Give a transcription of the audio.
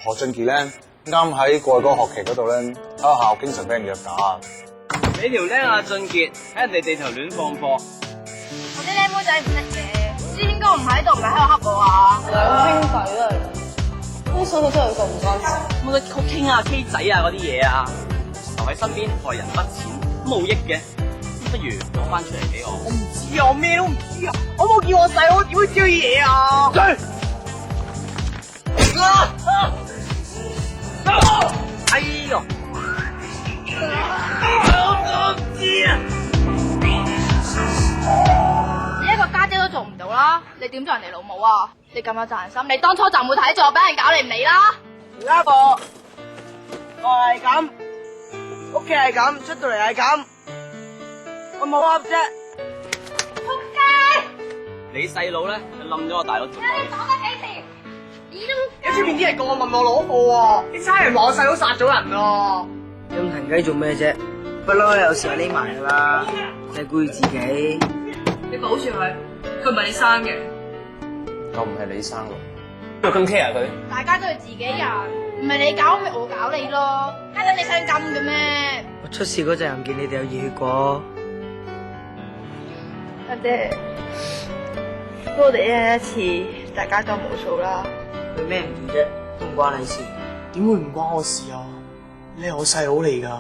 何俊傑咧，啱喺過去嗰個學期嗰度咧，喺學校經常俾人虐打。你條僆阿俊傑喺人哋地頭亂放貨，我啲僆妹仔唔識嘅，師兄哥唔喺度，唔係喺度恰我啊！兩兄弟啊，啲手都真係咁唔關事。冇得傾下 K 仔啊嗰啲嘢啊，留喺身邊害人不淺，冇益嘅。不如攞翻出嚟俾我。我唔知啊，我咩都唔知啊，我冇叫我細佬，點會知啲嘢啊？哎呦！我唔知啊！你一個家姐都做唔到啦，你點做人哋老母啊？你咁有責任心，你當初就唔會睇住我俾人搞你唔理啦。家婆，我係咁，屋企係咁，出到嚟係咁，我冇噏啫。仆街！你細佬咧就冧咗我大佬條你講得幾時？你都有出面啲人個個問我攞貨喎，啲差人話我細佬殺咗人喎。咁騰雞做咩啫？不嬲有時候匿埋噶啦，你顧住自己。你保住佢，佢唔係你生嘅。又唔係你生咯？邊度咁 care 佢？大家都係自己人，唔係你搞咪我搞你咯。家陣你想咁嘅咩？我出事嗰陣又唔見你哋有熱血過。阿姐，我哋一人一次，大家都冇數啦。佢咩唔易啫？都唔關你事。點會唔關我事啊？你係我細佬嚟㗎。